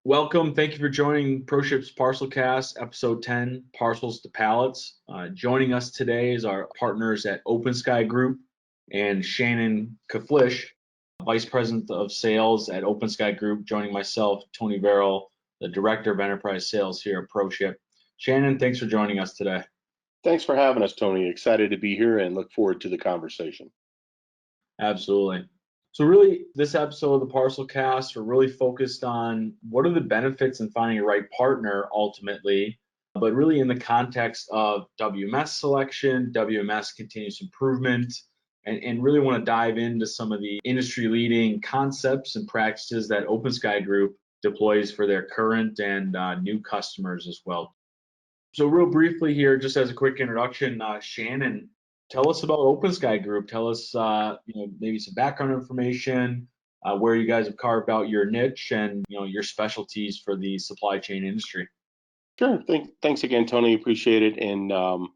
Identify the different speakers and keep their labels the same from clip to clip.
Speaker 1: Welcome. Thank you for joining ProShip's ParcelCast, episode 10, Parcels to Pallets. Joining us today is our partners at OpenSky Group and Shannon Caflisch, Vice President of Sales at OpenSky Group, joining myself, Tony Verrill, the Director of Enterprise Sales here at ProShip. Shannon, thanks for joining us today.
Speaker 2: Thanks for having us, Tony. Excited to be here and look forward to the conversation.
Speaker 1: Absolutely. So really, this episode of the ParcelCast, we're really focused on what are the benefits in finding a right partner ultimately, but really in the context of WMS selection, WMS continuous improvement, and really want to dive into some of the industry-leading concepts and practices that OpenSky Group deploys for their current and new customers as well. So real briefly here, just as a quick introduction, Shannon, tell us about OpenSky Group. Tell us, maybe some background information, where you guys have carved out your niche and your specialties for the supply chain industry.
Speaker 2: Sure. Thanks again, Tony. Appreciate it, and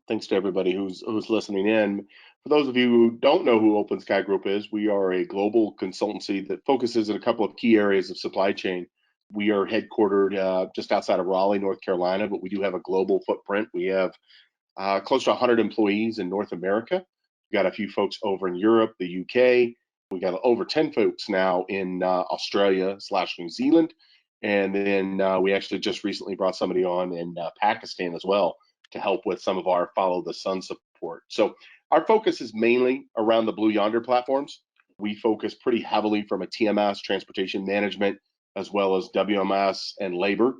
Speaker 2: thanks to everybody who's listening in. For those of you who don't know who OpenSky Group is, we are a global consultancy that focuses in a couple of key areas of supply chain. We are headquartered just outside of Raleigh, North Carolina, but we do have a global footprint. We have close to 100 employees in North America. We got a few folks over in Europe, the UK. We got over 10 folks now in Australia/New Zealand. And then we actually just recently brought somebody on in Pakistan as well to help with some of our Follow the Sun support. So our focus is mainly around the Blue Yonder platforms. We focus pretty heavily from a TMS, transportation management, as well as WMS and labor,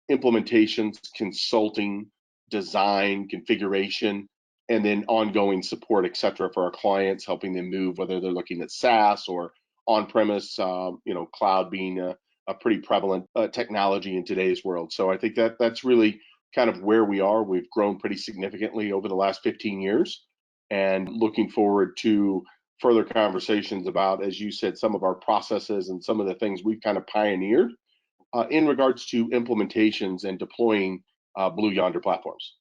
Speaker 2: implementations, consulting, design, configuration, and then ongoing support, et cetera, for our clients, helping them move, whether they're looking at SaaS or on-premise, cloud being a pretty prevalent technology in today's world. So I think that's really kind of where we are. We've grown pretty significantly over the last 15 years and looking forward to further conversations about, as you said, some of our processes and some of the things we've kind of pioneered in regards to implementations and deploying Blue Yonder platforms.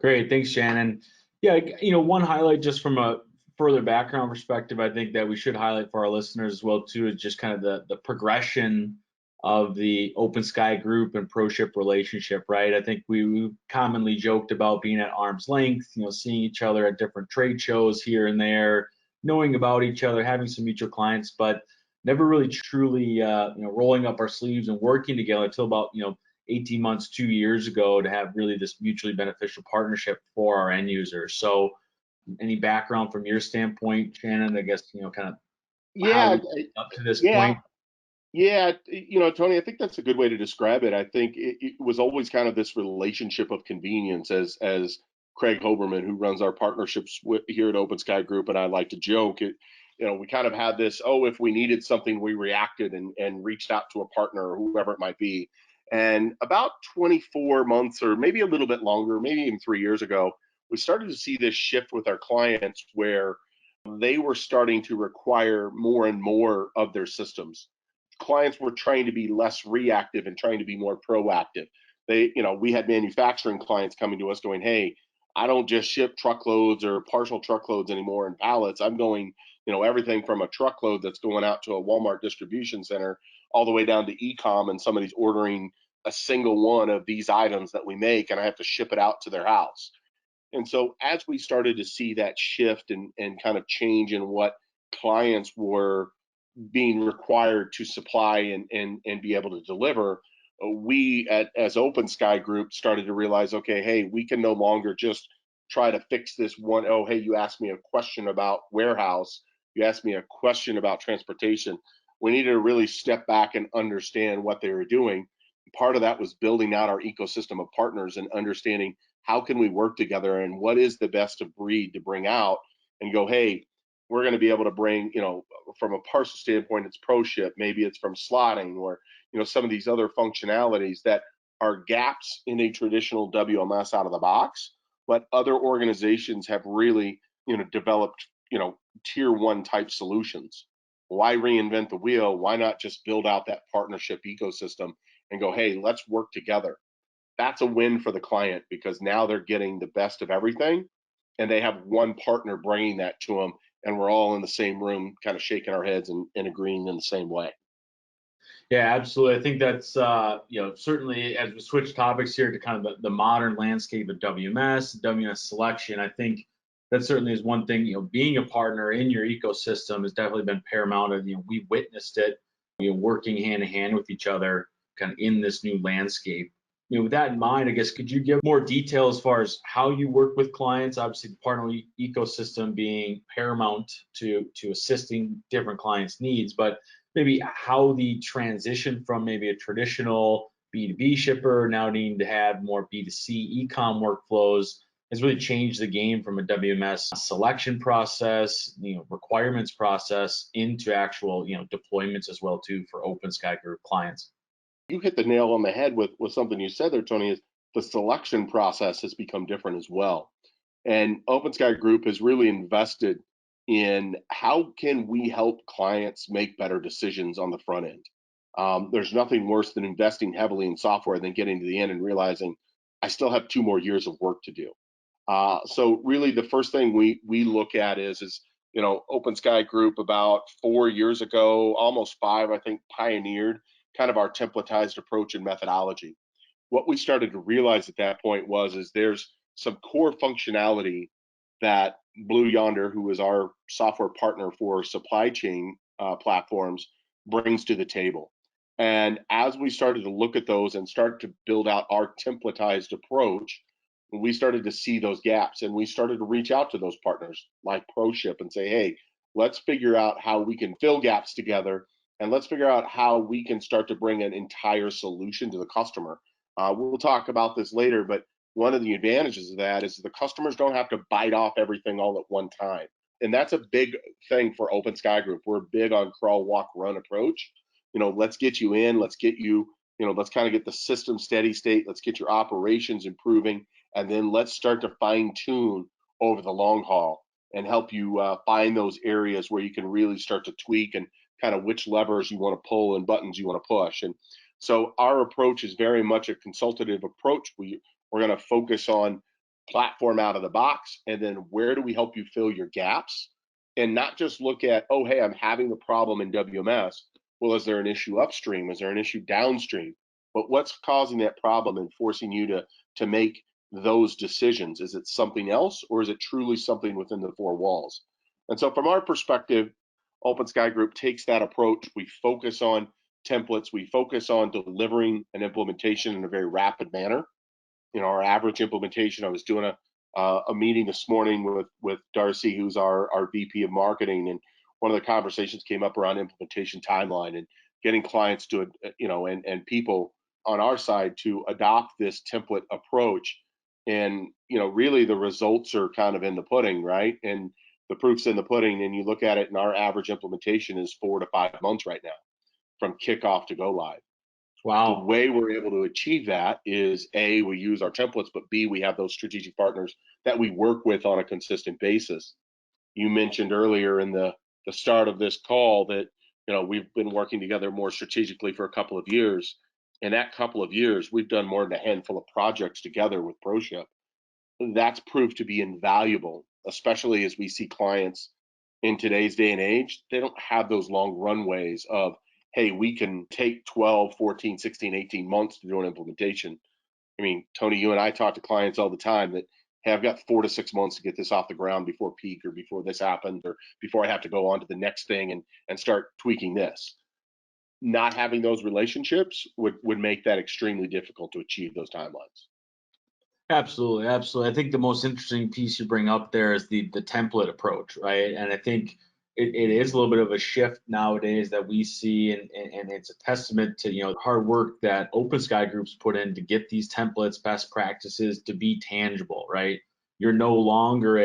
Speaker 1: Great, thanks, Shannon. Yeah, one highlight just from a further background perspective, I think that we should highlight for our listeners as well too, is just kind of the progression of the OpenSky Group and ProShip relationship, right? I think we commonly joked about being at arm's length, seeing each other at different trade shows here and there, knowing about each other, having some mutual clients, but never really truly, rolling up our sleeves and working together until about, 18 months, 2 years ago to have really this mutually beneficial partnership for our end users. So any background from your standpoint, Shannon, I guess, kind of up to this point?
Speaker 2: Yeah, Tony, I think that's a good way to describe it. I think it was always kind of this relationship of convenience, as Craig Hoberman, who runs our partnerships here at OpenSky Group, and I like to joke, we kind of had this, if we needed something, we reacted and reached out to a partner or whoever it might be. And about 24 months or maybe a little bit longer, maybe even 3 years ago, we started to see this shift with our clients where they were starting to require more and more of their systems. Clients were trying to be less reactive and trying to be more proactive. We had manufacturing clients coming to us going, hey, I don't just ship truckloads or partial truckloads anymore in pallets. I'm going, everything from a truckload that's going out to a Walmart distribution center all the way down to e-com, and somebody's ordering a single one of these items that we make, and I have to ship it out to their house. And so as we started to see that shift and kind of change in what clients were being required to supply and be able to deliver, we as OpenSky Group started to realize, okay, hey, we can no longer just try to fix this one. Oh, hey, you asked me a question about warehouse. You asked me a question about transportation. We needed to really step back and understand what they were doing. Part of that was building out our ecosystem of partners and understanding how can we work together and what is the best of breed to bring out and go, hey, we're going to be able to bring, from a parcel standpoint, it's ProShip, maybe it's from slotting or, some of these other functionalities that are gaps in a traditional WMS out of the box, but other organizations have really, developed, tier one type solutions. Why reinvent the wheel? Why not just build out that partnership ecosystem and go, hey, let's work together? That's a win for the client because now they're getting the best of everything and they have one partner bringing that to them, and we're all in the same room kind of shaking our heads and agreeing in the same way.
Speaker 1: Yeah, absolutely. I think that's certainly as we switch topics here to kind of the modern landscape of WMS selection. I think that certainly is one thing. Being a partner in your ecosystem has definitely been paramount. And we witnessed it. Working hand in hand with each other, kind of in this new landscape. With that in mind, I guess could you give more detail as far as how you work with clients? Obviously, the partner ecosystem being paramount to assisting different clients' needs, but maybe how the transition from maybe a traditional B2B shipper now needing to have more B2C e-com workflows has really changed the game from a WMS selection process, requirements process into actual, deployments as well too for OpenSky Group clients.
Speaker 2: You hit the nail on the head with something you said there, Tony, is the selection process has become different as well. And OpenSky Group has really invested in how can we help clients make better decisions on the front end. There's nothing worse than investing heavily in software than getting to the end and realizing I still have 2 more years of work to do. So really, the first thing we look at is OpenSky Group about 4 years ago, almost five, I think, pioneered kind of our templatized approach and methodology. What we started to realize at that point was is there's some core functionality that Blue Yonder, who is our software partner for supply chain platforms, brings to the table. And as we started to look at those and start to build out our templatized approach, we started to see those gaps and we started to reach out to those partners like ProShip and say, hey, let's figure out how we can fill gaps together and let's figure out how we can start to bring an entire solution to the customer. We'll talk about this later, but one of the advantages of that is the customers don't have to bite off everything all at one time. And that's a big thing for OpenSky Group. We're big on crawl, walk, run approach. Let's get you in, let's get you, let's kind of get the system steady state, let's get your operations improving, and then let's start to fine tune over the long haul and help you find those areas where you can really start to tweak and kind of which levers you want to pull and buttons you want to push. And so our approach is very much a consultative approach. We're going to focus on platform out of the box, and then where do we help you fill your gaps, and not just look at, oh, hey, I'm having the problem in WMS. Well, is there an issue upstream? Is there an issue downstream? But what's causing that problem and forcing you to make those decisions? Is it something else, or is it truly something within the four walls? And so from our perspective, OpenSky Group takes that approach. We focus on templates. We focus on delivering an implementation in a very rapid manner. Our average implementation, I was doing a meeting this morning with Darcy, who's our VP of marketing, and one of the conversations came up around implementation timeline and getting clients to, and people on our side to adopt this template approach. And, really the results are kind of in the pudding, right? And the proof's in the pudding. And you look at it, and our average implementation is 4 to 5 months right now from kickoff to go live.
Speaker 1: Wow.
Speaker 2: The way we're able to achieve that is A, we use our templates, but B, we have those strategic partners that we work with on a consistent basis. You mentioned earlier in the start of this call that we've been working together more strategically for a couple of years. In that couple of years, we've done more than a handful of projects together with ProShip. That's proved to be invaluable, especially as we see clients in today's day and age. They don't have those long runways of, hey, we can take 12, 14, 16, 18 months to do an implementation. I mean, Tony, you and I talk to clients all the time that, hey, I've got 4 to 6 months to get this off the ground before peak, or before this happens, or before I have to go on to the next thing and start tweaking this. Not having those relationships would make that extremely difficult to achieve those timelines.
Speaker 1: Absolutely, absolutely. I think the most interesting piece you bring up there is the template approach, right? And I think it is a little bit of a shift nowadays that we see, and it's a testament to the hard work that OpenSky Group's put in to get these templates, best practices to be tangible, right? You're no longer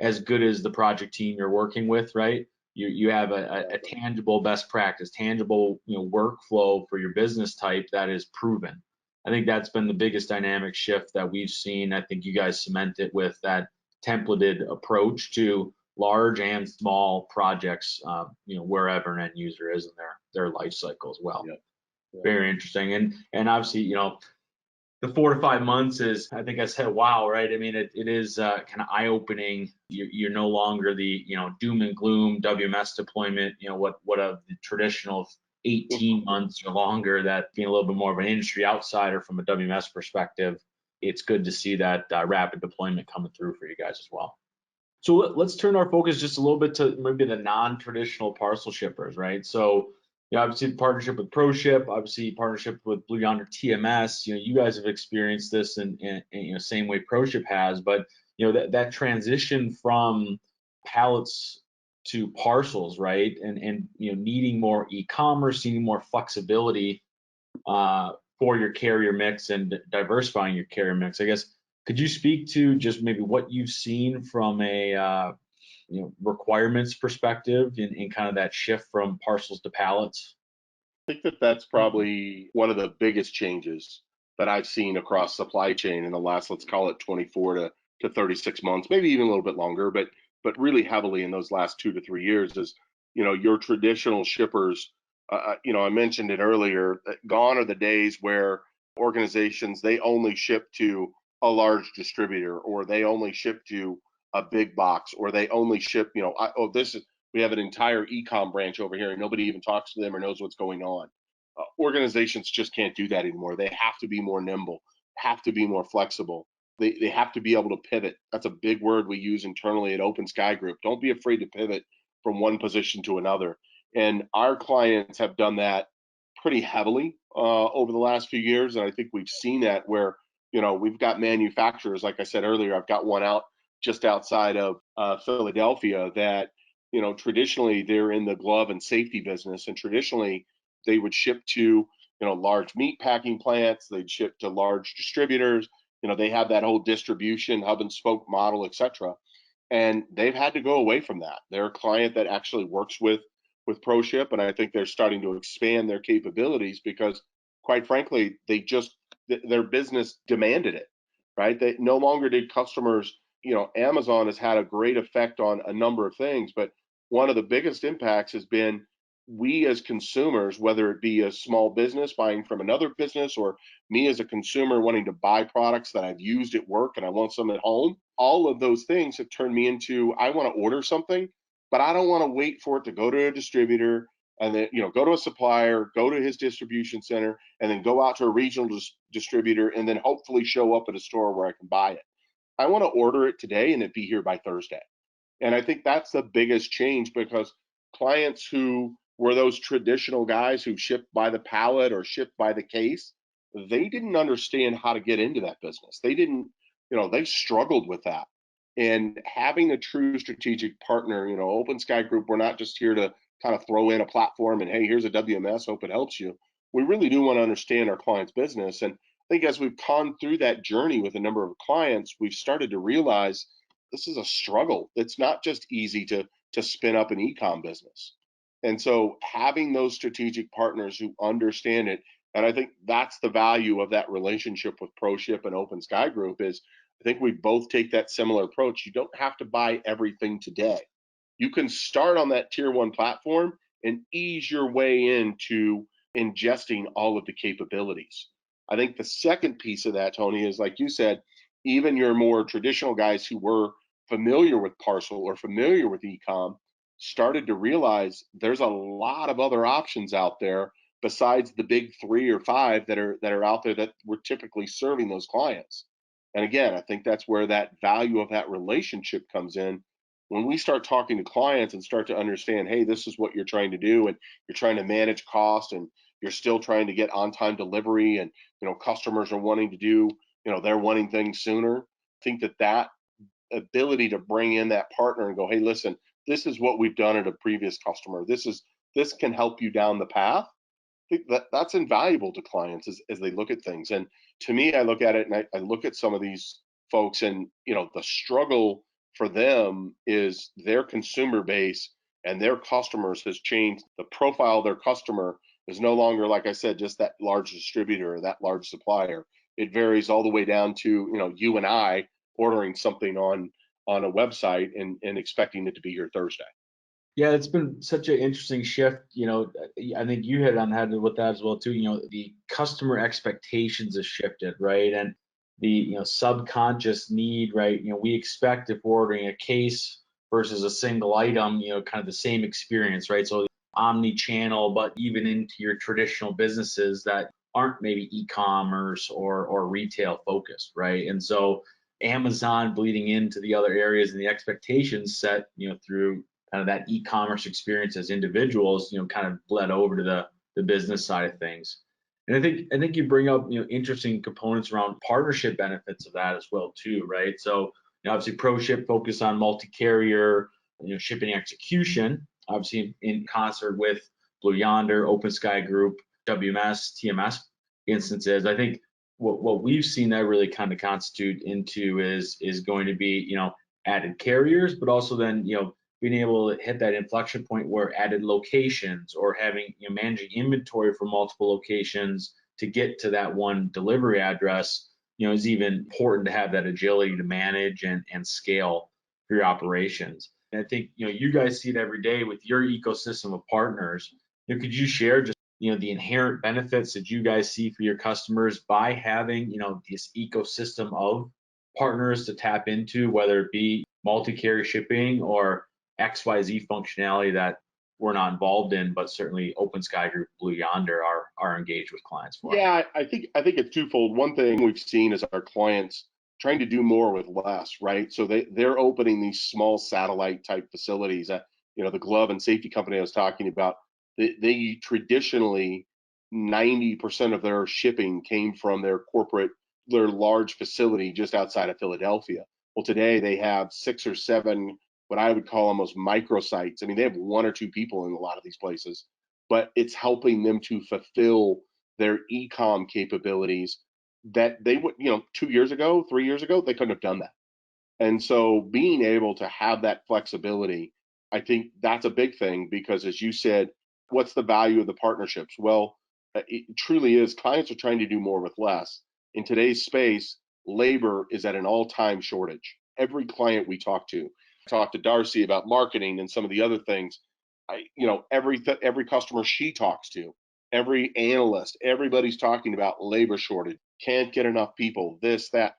Speaker 1: as good as the project team you're working with, right? You have a tangible best practice, tangible workflow for your business type that is proven. I think that's been the biggest dynamic shift that we've seen. I think you guys cement it with that templated approach to large and small projects, wherever an end user is in their life cycle as well.
Speaker 2: Yeah. Yeah.
Speaker 1: Very interesting. And obviously, the 4 to 5 months is, I think I said, wow, right? I mean, it is kind of eye-opening. You're no longer the, doom and gloom WMS deployment, what the traditional 18 months or longer, that being a little bit more of an industry outsider from a WMS perspective, it's good to see that rapid deployment coming through for you guys as well. So let's turn our focus just a little bit to maybe the non-traditional parcel shippers, right? So, obviously partnership with ProShip, obviously partnership with Blue Yonder TMS. You guys have experienced this in same way ProShip has, but that transition from pallets to parcels, right? And needing more e-commerce, needing more flexibility for your carrier mix and diversifying your carrier mix. I guess, could you speak to just maybe what you've seen from a requirements perspective in kind of that shift from parcels to pallets?
Speaker 2: I think that that's probably one of the biggest changes that I've seen across supply chain in the last, let's call it 24 to 36 months, maybe even a little bit longer, but really heavily in those last 2 to 3 years is, your traditional shippers. I mentioned it earlier. Gone are the days where organizations, they only ship to a large distributor, or they only ship to a big box, or they only ship. We have an entire e-com branch over here and nobody even talks to them or knows what's going on. Organizations just can't do that anymore. They have to be more nimble, have to be more flexible. They have to be able to pivot. That's a big word we use internally at OpenSky Group. Don't be afraid to pivot from one position to another. And our clients have done that pretty heavily over the last few years. And I think we've seen that where, we've got manufacturers, like I said earlier, I've got one out just outside of Philadelphia that, traditionally they're in the glove and safety business. And traditionally they would ship to, large meat packing plants, they'd ship to large distributors. They have that whole distribution hub and spoke model, et cetera. And they've had to go away from that. They're a client that actually works with ProShip, and I think they're starting to expand their capabilities because, quite frankly, their business demanded it, right? They no longer did customers. Amazon has had a great effect on a number of things, but one of the biggest impacts has been we as consumers, whether it be a small business buying from another business or me as a consumer wanting to buy products that I've used at work and I want some at home, all of those things have turned me into, I want to order something, but I don't want to wait for it to go to a distributor and then, go to a supplier, go to his distribution center, and then go out to a regional distributor and then hopefully show up at a store where I can buy it. I want to order it today and it be here by Thursday. And I think that's the biggest change because clients who were those traditional guys who shipped by the pallet or shipped by the case, they didn't understand how to get into that business. They didn't, they struggled with that. And having a true strategic partner, OpenSky Group, we're not just here to kind of throw in a platform and, hey, here's a WMS, hope it helps you. We really do want to understand our client's business. And I think as we've gone through that journey with a number of clients, we've started to realize this is a struggle. It's not just easy to spin up an e-com business. And so having those strategic partners who understand it, and I think that's the value of that relationship with ProShip and OpenSky Group is I think we both take that similar approach. You don't have to buy everything today. You can start on that tier one platform and ease your way into ingesting all of the capabilities. I think the second piece of that, Tony, is like you said, even your more traditional guys who were familiar with parcel or familiar with e-com started to realize there's a lot of other options out there besides the big 3 or 5 that are out there that we're typically serving those clients. And again, I think that's where that value of that relationship comes in. When we start talking to clients and start to understand, hey, this is what you're trying to do, and you're trying to manage cost, and you're still trying to get on-time delivery, and customers are wanting to do, they're wanting things sooner. I think that ability to bring in that partner and go, hey, listen, this is what we've done at a previous customer. This can help you down the path. I think that's invaluable to clients as they look at things. And to me, I look at it and I look at some of these folks and, the struggle for them is their consumer base and their customers has changed. The profile of their customer is no longer, like I said, just that large distributor or that large supplier. It varies all the way down to, you and I ordering something on a website and expecting it to be here Thursday.
Speaker 1: Yeah, it's been such an interesting shift. I think you hit on that with that as well too. The customer expectations have shifted, right? And the subconscious need, right? We expect if we're ordering a case versus a single item, kind of the same experience, right? So omni-channel, but even into your traditional businesses that aren't maybe e-commerce or retail focused, right? And so Amazon bleeding into the other areas and the expectations set, through kind of that e-commerce experience as individuals, kind of bled over to the business side of things. And I think you bring up, interesting components around partnership benefits of that as well too, right? So obviously ProShip focus on multi-carrier, shipping execution, obviously in concert with Blue Yonder, OpenSky Group, WMS, TMS instances. I think what we've seen that really kind of constitute into is going to be, added carriers, but also then, being able to hit that inflection point where added locations or having, managing inventory for multiple locations to get to that one delivery address, is even important to have that agility to manage and scale for your operations. And I think, you guys see it every day with your ecosystem of partners. Could you share just, the inherent benefits that you guys see for your customers by having, this ecosystem of partners to tap into, whether it be multi-carrier shipping or XYZ functionality that we're not involved in, but certainly OpenSky Group, Blue Yonder are engaged with clients for?
Speaker 2: Yeah, I think it's twofold. One thing we've seen is our clients trying to do more with less, right? So they're opening these small satellite type facilities. The glove and safety company I was talking about, they traditionally 90% of their shipping came from their large facility just outside of Philadelphia. Well, today they have 6 or 7 what I would call almost microsites. I mean, they have 1 or 2 people in a lot of these places, but it's helping them to fulfill their e-com capabilities that they would, 2 years ago, 3 years ago, they couldn't have done that. And so being able to have that flexibility, I think that's a big thing because, as you said, what's the value of the partnerships? Well, it truly is. Clients are trying to do more with less. In today's space, labor is at an all-time shortage. Every client we talk to Darcy about marketing and some of the other things. Every customer she talks to, every analyst, everybody's talking about labor shortage. Can't get enough people. This, that.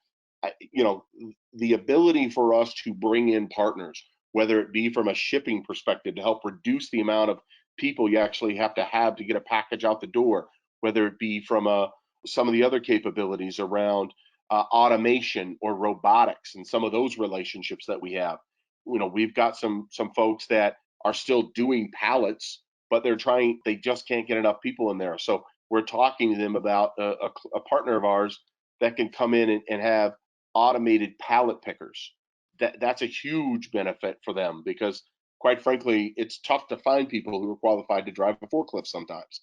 Speaker 2: The ability for us to bring in partners, whether it be from a shipping perspective to help reduce the amount of people you actually have to get a package out the door, whether it be from some of the other capabilities around automation or robotics and some of those relationships that we have. We've got some folks that are still doing pallets, but they just can't get enough people in there. So we're talking to them about a partner of ours that can come in and have automated pallet pickers. That's a huge benefit for them because, quite frankly, it's tough to find people who are qualified to drive a forklift sometimes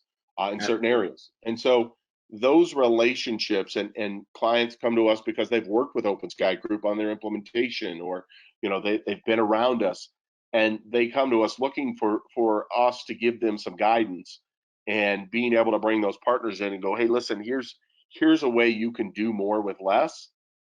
Speaker 2: in certain areas. And so those relationships and clients come to us because they've worked with OpenSky Group on their implementation, or they've been around us, and they come to us looking for us to give them some guidance, and being able to bring those partners in and go, hey, listen, here's a way you can do more with less.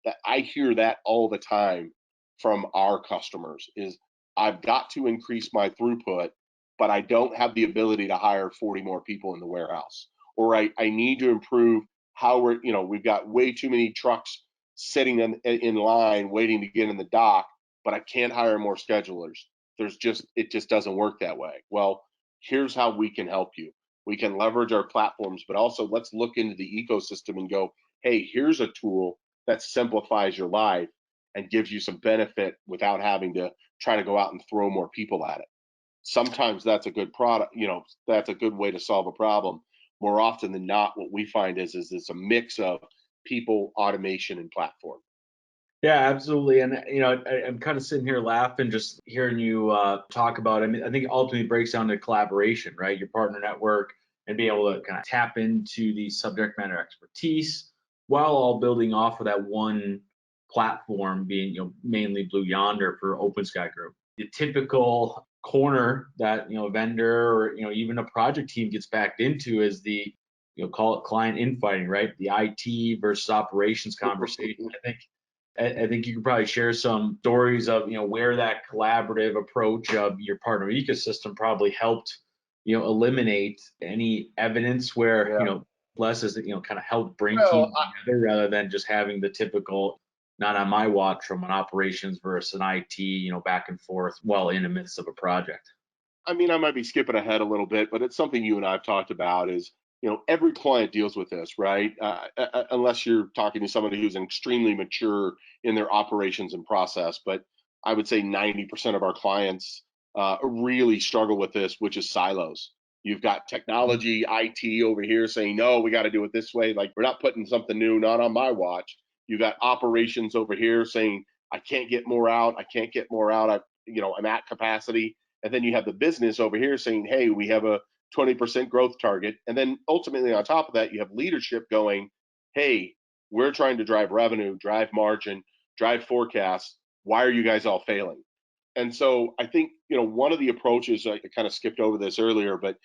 Speaker 2: That I hear that all the time from our customers is, I've got to increase my throughput, but I don't have the ability to hire 40 more people in the warehouse. Or I need to improve how we've got way too many trucks sitting in line waiting to get in the dock, but I can't hire more schedulers. It just doesn't work that way. Well, here's how we can help you. We can leverage our platforms, but also let's look into the ecosystem and go, hey, here's a tool that simplifies your life and gives you some benefit without having to try to go out and throw more people at it. Sometimes that's a good product, that's a good way to solve a problem. More often than not, what we find is it's a mix of people, automation, and platform.
Speaker 1: Yeah, absolutely. And I'm kind of sitting here laughing just hearing you talk about it. I mean, I think it ultimately breaks down to collaboration, right? Your partner network, and be able to kind of tap into the subject matter expertise while all building off of that one platform, being mainly Blue Yonder for OpenSky Group. The typical corner that vendor or even a project team gets backed into is the call it client infighting, right? The IT versus operations conversation. I think you could probably share some stories of where that collaborative approach of your partner ecosystem probably helped eliminate any evidence where less is kind of helped bring teams together rather than just having the typical not on my watch from an operations versus an IT back and forth while in the midst of a project.
Speaker 2: I mean, I might be skipping ahead a little bit, but it's something you and I've talked about is, every client deals with this, right? Unless you're talking to somebody who's extremely mature in their operations and process. But I would say 90% of our clients really struggle with this, which is silos. You've got technology, IT over here saying, no, we got to do it this way. Like, we're not putting something new, not on my watch. You got operations over here saying, I can't get more out. I can't get more out. I'm at capacity. And then you have the business over here saying, hey, we have a 20% growth target. And then ultimately on top of that, you have leadership going, hey, we're trying to drive revenue, drive margin, drive forecasts. Why are you guys all failing? And so I think, one of the approaches, I kind of skipped over this earlier, but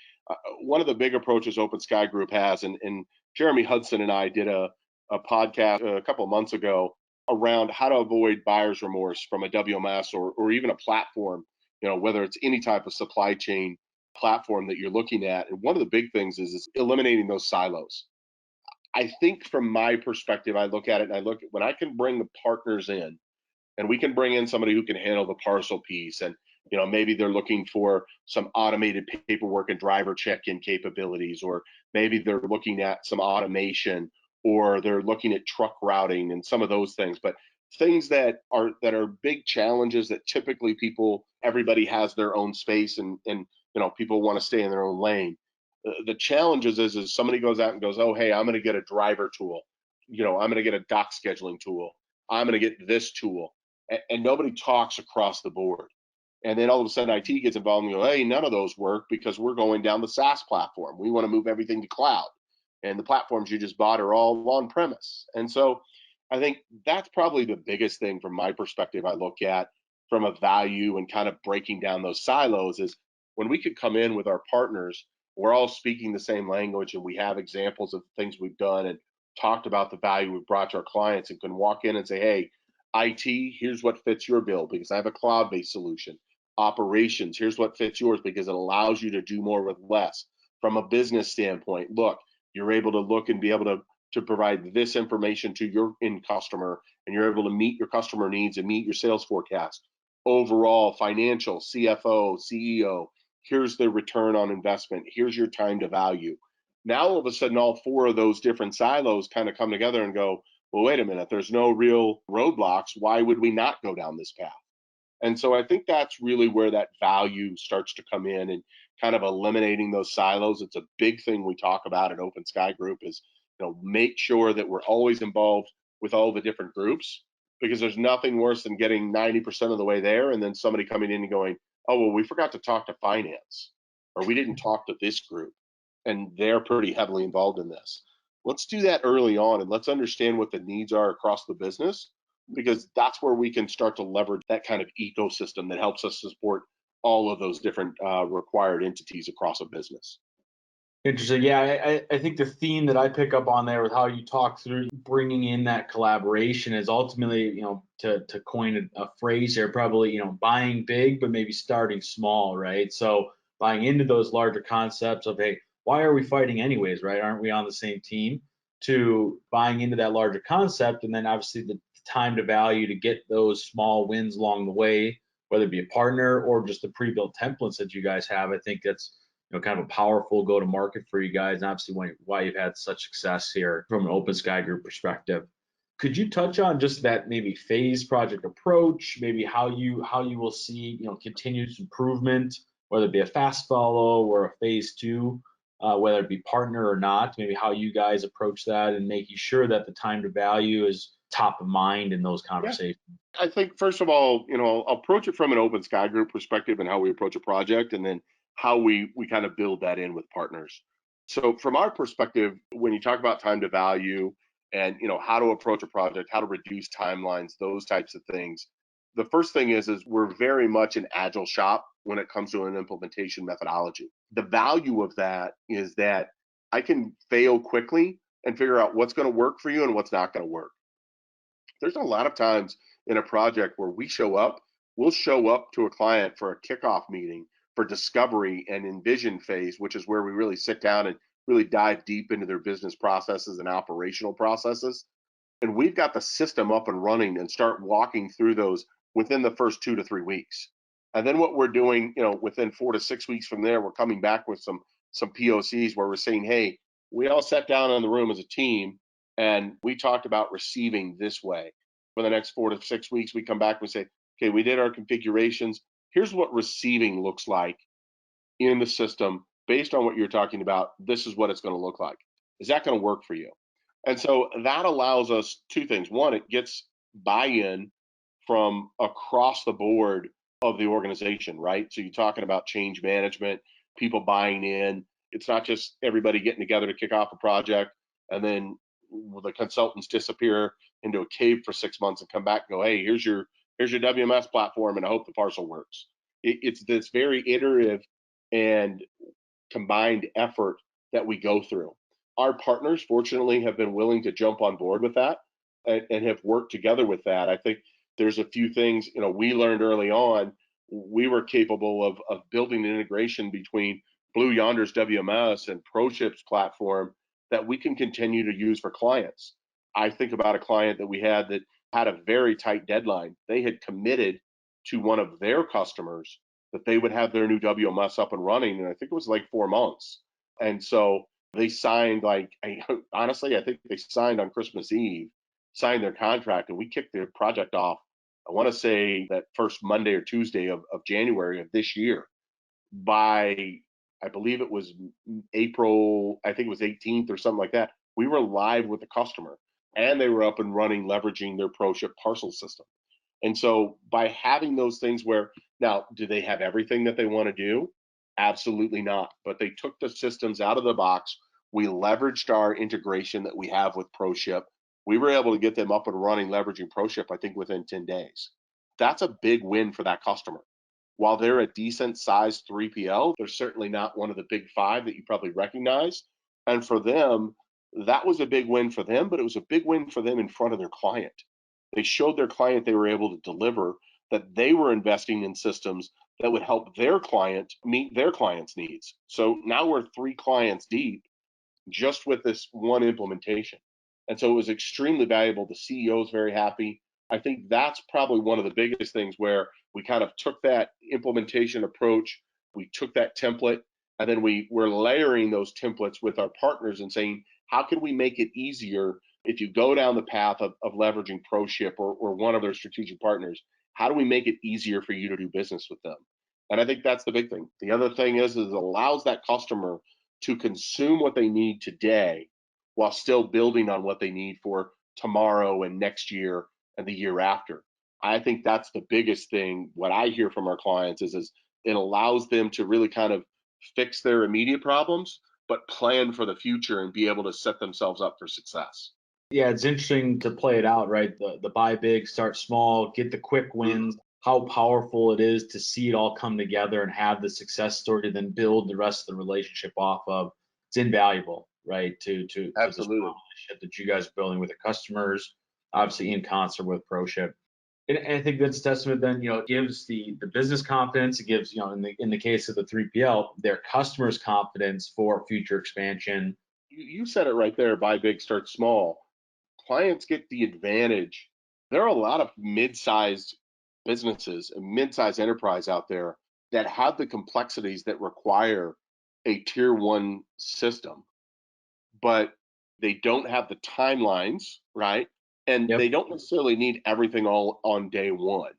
Speaker 2: one of the big approaches OpenSky Group has, and Jeremy Hudson and I did a podcast a couple of months ago around how to avoid buyer's remorse from a WMS or even a platform, whether it's any type of supply chain platform that you're looking at. And one of the big things is eliminating those silos. I think from my perspective, I look at it and I look at when I can bring the partners in and we can bring in somebody who can handle the parcel piece and maybe they're looking for some automated paperwork and driver check-in capabilities, or maybe they're looking at some automation, or they're looking at truck routing and some of those things. But things that are big challenges that typically everybody has their own space and people want to stay in their own lane. The challenges is somebody goes out and goes, oh, hey, I'm going to get a driver tool, I'm going to get a dock scheduling tool, I'm going to get this tool, and nobody talks across the board. And then all of a sudden IT gets involved and go, hey, none of those work because we're going down the SaaS platform. We want to move everything to cloud. And the platforms you just bought are all on premise. And so I think that's probably the biggest thing from my perspective I look at from a value and kind of breaking down those silos is when we could come in with our partners, we're all speaking the same language and we have examples of things we've done and talked about the value we've brought to our clients and can walk in and say, hey, IT, here's what fits your bill because I have a cloud-based solution. Operations, here's what fits yours because it allows you to do more with less. From a business standpoint, look, you're able to look and be able to provide this information to your end customer, and you're able to meet your customer needs and meet your sales forecast. Overall, financial, CFO, CEO, here's the return on investment. Here's your time to value. Now, all of a sudden, all four of those different silos kind of come together and go, well, wait a minute, there's no real roadblocks. Why would we not go down this path? And so I think that's really where that value starts to come in and kind of eliminating those silos. It's a big thing we talk about at OpenSky Group is, make sure that we're always involved with all the different groups because there's nothing worse than getting 90% of the way there and then somebody coming in and going, oh, well, we forgot to talk to finance or we didn't talk to this group. And they're pretty heavily involved in this. Let's do that early on and let's understand what the needs are across the business because that's where we can start to leverage that kind of ecosystem that helps us support all of those different required entities across a business.
Speaker 1: Interesting. Yeah, I think the theme that I pick up on there with how you talk through bringing in that collaboration is ultimately, to coin a phrase here, probably, buying big, but maybe starting small, right? So buying into those larger concepts of, hey, why are we fighting anyways, right? Aren't we on the same team? To buying into that larger concept, and then obviously the time to value to get those small wins along the way, whether it be a partner or just the pre-built templates that you guys have. I think that's kind of a powerful go-to-market for you guys, and obviously why you've had such success here from an OpenSky Group perspective. Could you touch on just that maybe phase project approach, maybe how you will see continuous improvement, whether it be a fast follow or a phase two, whether it be partner or not, maybe how you guys approach that and making sure that the time to value is top of mind in those conversations?
Speaker 2: Yeah. I think first of all, I'll approach it from an OpenSky Group perspective and how we approach a project, and then how we kind of build that in with partners. So from our perspective, when you talk about time to value and how to approach a project, how to reduce timelines, those types of things, the first thing is we're very much an agile shop when it comes to an implementation methodology. The value of that is that I can fail quickly and figure out what's going to work for you and what's not going to work. There's a lot of times in a project where we'll show up to a client for a kickoff meeting for discovery and envision phase, which is where we really sit down and really dive deep into their business processes and operational processes. And we've got the system up and running and start walking through those within the first 2 to 3 weeks. And then what we're doing, within 4 to 6 weeks from there, we're coming back with some POCs where we're saying, hey, we all sat down in the room as a team and we talked about receiving this way. For the next 4 to 6 weeks, we come back and we say, okay, we did our configurations. Here's what receiving looks like in the system based on what you're talking about. This is what it's going to look like. Is that going to work for you? And so that allows us two things. One, it gets buy-in from across the board of the organization, right? So you're talking about change management, people buying in. It's not just everybody getting together to kick off a project and then the consultants disappear into a cave for 6 months and come back and go, hey, here's your WMS platform, and I hope the parcel works. It's this very iterative and combined effort that we go through. Our partners, fortunately, have been willing to jump on board with that and have worked together with that. I think there's a few things, we learned early on. We were capable of building an integration between Blue Yonder's WMS and ProShip's platform that we can continue to use for clients. I think about a client that we had that had a very tight deadline. They had committed to one of their customers that they would have their new WMS up and running, and I think it was like 4 months. And so they signed, honestly, I think they signed on Christmas Eve, signed their contract, and we kicked their project off, I want to say that first Monday or Tuesday of January of this year. By, I believe it was April, I think it was 18th or something like that, we were live with the customer and they were up and running, leveraging their ProShip parcel system. And so by having those things where, now, do they have everything that they want to do? Absolutely not. But they took the systems out of the box. We leveraged our integration that we have with ProShip. We were able to get them up and running, leveraging ProShip, I think within 10 days. That's a big win for that customer. While they're a decent sized 3PL, they're certainly not one of the big five that you probably recognize. And for them, that was a big win for them, but it was a big win for them in front of their client. They showed their client they were able to deliver, that they were investing in systems that would help their client meet their client's needs. So now we're 3 clients deep just with this one implementation. And so it was extremely valuable. The CEO is very happy. I think that's probably one of the biggest things where we kind of took that implementation approach, we took that template, and then we were layering those templates with our partners and saying, how can we make it easier if you go down the path of leveraging ProShip or one of their strategic partners? How do we make it easier for you to do business with them? And I think that's the big thing. The other thing is it allows that customer to consume what they need today while still building on what they need for tomorrow and next year and the year after. I think that's the biggest thing. What I hear from our clients is it allows them to really kind of fix their immediate problems, but plan for the future and be able to set themselves up for success.
Speaker 1: Yeah, it's interesting to play it out, right? The buy big, start small, get the quick wins. How powerful it is to see it all come together and have the success story to then build the rest of the relationship off of. It's invaluable, right? To this
Speaker 2: Absolutely.
Speaker 1: relationship that you guys are building with the customers, obviously in concert with ProShip. And I think that's testament then, it gives the business confidence. It gives, in the case of the 3PL, their customers confidence for future expansion.
Speaker 2: You said it right there, buy big, start small. Clients get the advantage. There are a lot of mid-sized businesses and mid-sized enterprise out there that have the complexities that require a tier 1 system, but they don't have the timelines, right? And
Speaker 1: Yep.
Speaker 2: they don't necessarily need everything all on day one.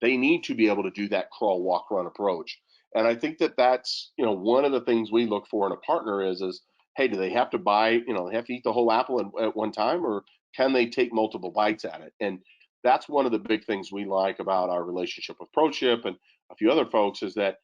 Speaker 2: They need to be able to do that crawl, walk, run approach. And I think that that's, one of the things we look for in a partner is, hey, do they have to buy, they have to eat the whole apple at one time, or can they take multiple bites at it? And that's one of the big things we like about our relationship with ProShip and a few other folks is that,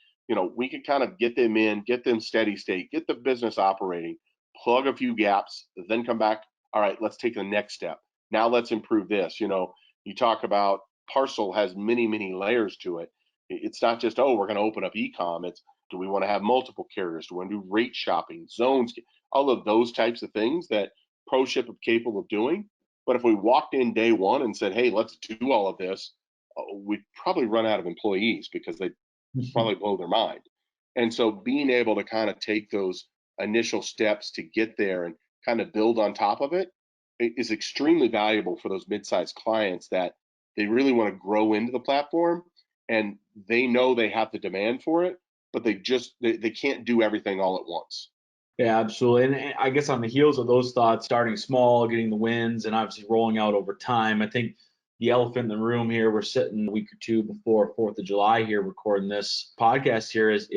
Speaker 2: we can kind of get them in, get them steady state, get the business operating, plug a few gaps, then come back. All right, let's take the next step. Now let's improve this. You talk about Parcel has many, many layers to it. It's not just, oh, we're going to open up e-com. It's, do we want to have multiple carriers? Do we want to do rate shopping, zones, all of those types of things that ProShip is capable of doing. But if we walked in day one and said, hey, let's do all of this, we'd probably run out of employees because they'd probably blow their mind. And so being able to kind of take those initial steps to get there and kind of build on top of it is extremely valuable for those mid-sized clients that they really want to grow into the platform. and they know they have the demand for it, but they can't do everything all at once.
Speaker 1: Yeah, absolutely. And I guess on the heels of those thoughts, starting small, getting the wins, and obviously rolling out over time, I think the elephant in the room here, we're sitting a week or two before 4th of July here, recording this podcast here is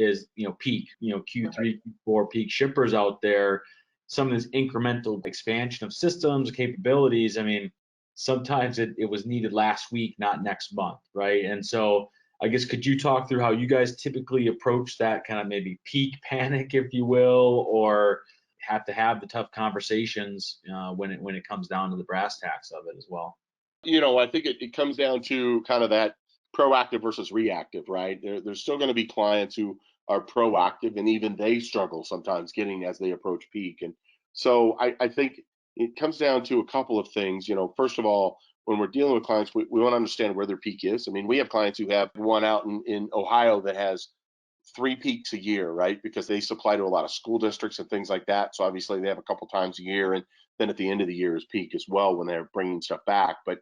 Speaker 1: peak, Q3, Q4 peak shippers out there. Some of this incremental expansion of systems, capabilities. I mean, sometimes it was needed last week, not next month, right? And so I guess could you talk through how you guys typically approach that kind of maybe peak panic, if you will, or have to have the tough conversations when it comes down to the brass tacks of it as well?
Speaker 2: I think it comes down to kind of that proactive versus reactive, right? There's still going to be clients who are proactive, and even they struggle sometimes getting as they approach peak. And so I think it comes down to a couple of things. First of all, when we're dealing with clients, we want to understand where their peak is. I mean, we have clients who have one out in Ohio that has 3 peaks a year, right? Because they supply to a lot of school districts and things like that. So obviously they have a couple times a year, and then at the end of the year is peak as well when they're bringing stuff back. But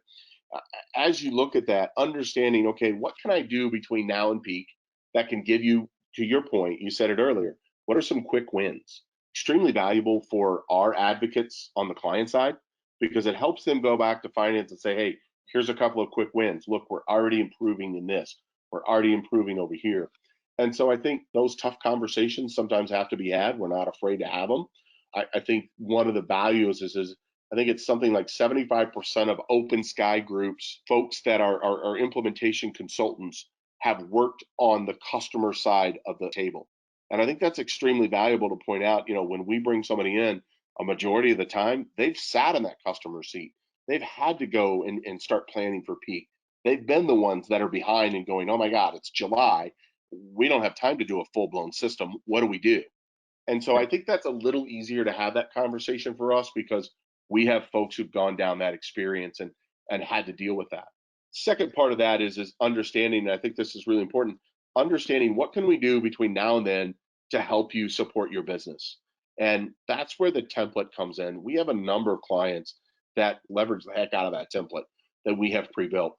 Speaker 2: as you look at that, understanding, okay, what can I do between now and peak that can give you, to your point, you said it earlier, what are some quick wins? Extremely valuable for our advocates on the client side because it helps them go back to finance and say, hey, here's a couple of quick wins. Look, we're already improving in this. We're already improving over here. And so I think those tough conversations sometimes have to be had. We're not afraid to have them. I think one of the values is I think it's something like 75% of OpenSky groups, folks that are implementation consultants, have worked on the customer side of the table. And I think that's extremely valuable to point out. When we bring somebody in, a majority of the time, they've sat in that customer seat. They've had to go and start planning for peak. They've been the ones that are behind and going, oh my God, it's July. We don't have time to do a full blown system. What do we do? And so I think that's a little easier to have that conversation for us because we have folks who've gone down that experience and had to deal with that. Second part of that is understanding, and I think this is really important, understanding what can we do between now and then to help you support your business. And that's where the template comes in. We have a number of clients that leverage the heck out of that template that we have pre-built.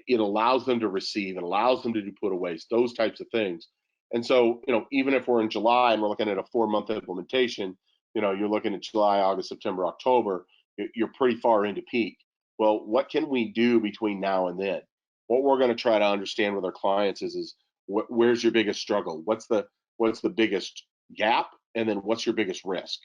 Speaker 2: It allows them to receive, it allows them to do put aways, those types of things. And so, even if we're in July and we're looking at a 4-month implementation, you're looking at July, August, September, October, you're pretty far into peak. Well, what can we do between now and then? What we're going to try to understand with our clients is where's your biggest struggle? What's the biggest gap? And then what's your biggest risk?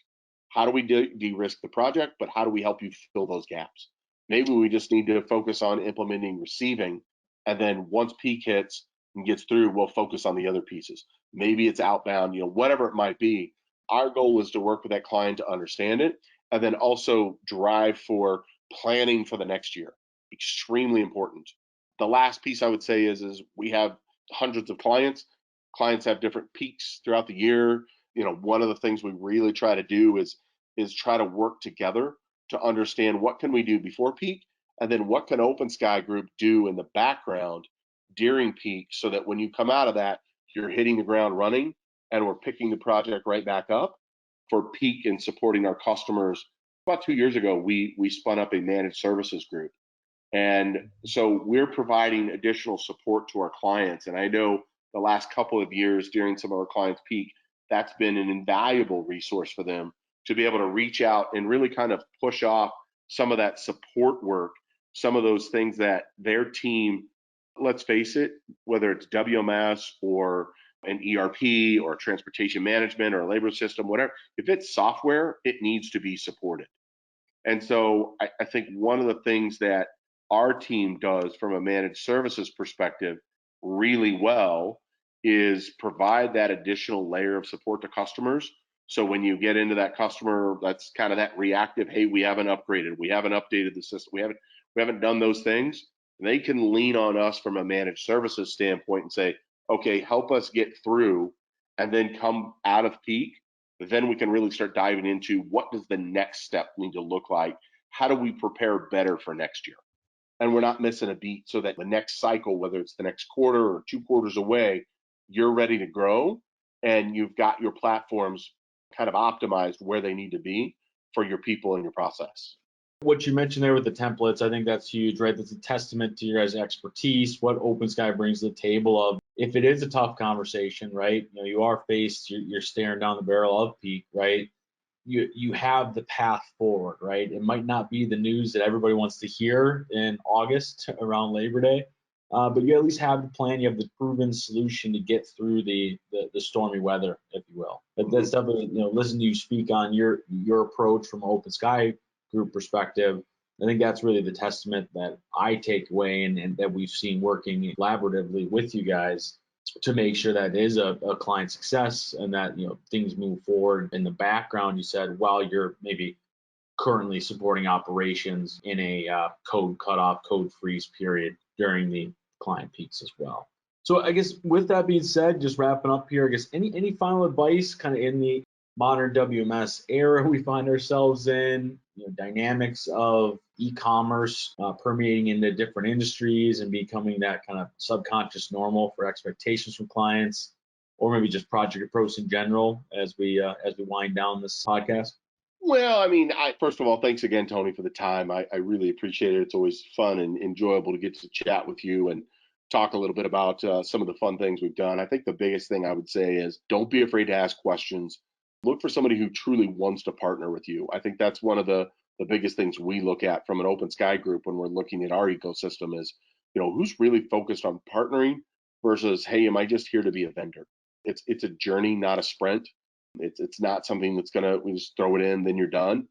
Speaker 2: How do we de-risk the project, but how do we help you fill those gaps? Maybe we just need to focus on implementing receiving, and then once peak hits and gets through, we'll focus on the other pieces. Maybe it's outbound, whatever it might be. Our goal is to work with that client to understand it and then also drive for planning for the next year. Extremely important. The last piece I would say is we have hundreds of clients. Clients have different peaks throughout the year. One of the things we really try to do is try to work together to understand what can we do before peak and then what can OpenSky Group do in the background during peak so that when you come out of that, you're hitting the ground running and we're picking the project right back up for peak and supporting our customers. About 2 years ago, we spun up a managed services group. And so we're providing additional support to our clients. And I know the last couple of years during some of our clients' peak, that's been an invaluable resource for them to be able to reach out and really kind of push off some of that support work, some of those things that their team, let's face it, whether it's WMS or an ERP or transportation management or a labor system, whatever, if it's software, it needs to be supported. And so I think one of the things that our team does from a managed services perspective really well is provide that additional layer of support to customers. So when you get into that customer, that's kind of that reactive, hey, we haven't upgraded, we haven't updated the system, we haven't done those things. They can lean on us from a managed services standpoint and say, okay, help us get through and then come out of peak. Then we can really start diving into what does the next step need to look like? How do we prepare better for next year? And we're not missing a beat so that the next cycle, whether it's the next quarter or 2 quarters away, you're ready to grow and you've got your platforms kind of optimized where they need to be for your people and your process.
Speaker 1: What you mentioned there with the templates, I think that's huge, right? That's a testament to your guys' expertise, what OpenSky brings to the table of if it is a tough conversation, right? You are faced, you're staring down the barrel of peak, right? You have the path forward, right? It might not be the news that everybody wants to hear in August around Labor Day, but you at least have the plan. You have the proven solution to get through the stormy weather, if you will. But that's definitely, listen to you speak on your approach from OpenSky Group perspective. I think that's really the testament that I take away and that we've seen working collaboratively with you guys to make sure that it is a client success and that things move forward in the background. You said while you're maybe currently supporting operations in a code cutoff, code freeze period during the client peaks as well. So I guess with that being said, just wrapping up here, I guess any final advice kind of in the modern WMS era we find ourselves in, dynamics of e-commerce permeating into different industries and becoming that kind of subconscious normal for expectations from clients, or maybe just project approach in general as we wind down this podcast?
Speaker 2: Well, I mean, first of all, thanks again, Tony, for the time. I really appreciate it. It's always fun and enjoyable to get to chat with you and talk a little bit about some of the fun things we've done. I think the biggest thing I would say is don't be afraid to ask questions. Look for somebody who truly wants to partner with you. I think that's one of the biggest things we look at from an OpenSky group when we're looking at our ecosystem is, who's really focused on partnering versus, hey, am I just here to be a vendor? It's a journey, not a sprint. It's not something that's we just throw it in, then you're done.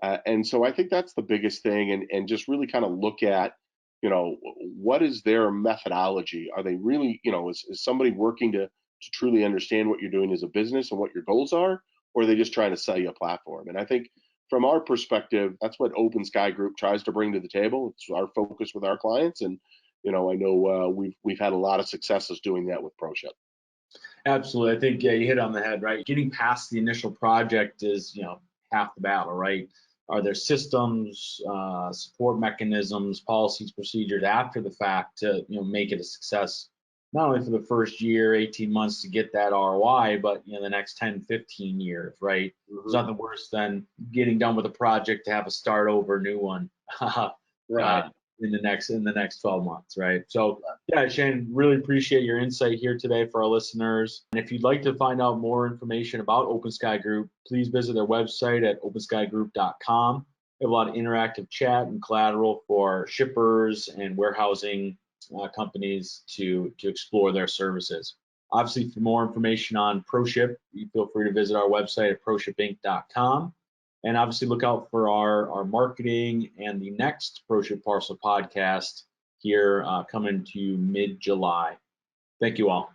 Speaker 2: And so I think that's the biggest thing, and just really kind of look at, what is their methodology? Are they really, is somebody working to truly understand what you're doing as a business and what your goals are, or are they just trying to sell you a platform? And I think from our perspective, that's what OpenSky Group tries to bring to the table. It's our focus with our clients, and I know we've had a lot of successes doing that with ProShip.
Speaker 1: Absolutely. I think you hit on the head, right? Getting past the initial project is, half the battle, right? Are there systems, support mechanisms, policies, procedures after the fact to, make it a success, not only for the first year, 18 months to get that ROI, but, the next 10, 15 years, right? There's nothing worse than getting done with a project to have a start over new one.
Speaker 2: Right.
Speaker 1: In the next 12 months, right? So yeah, Shannon, really appreciate your insight here today for our listeners. And if you'd like to find out more information about OpenSky Group, please visit their website at openskygroup.com. They have a lot of interactive chat and collateral for shippers and warehousing companies to explore their services. Obviously, for more information on ProShip, you feel free to visit our website at proshipinc.com. And obviously look out for our marketing and the next ProShip Parcel podcast here coming to you mid-July. Thank you all.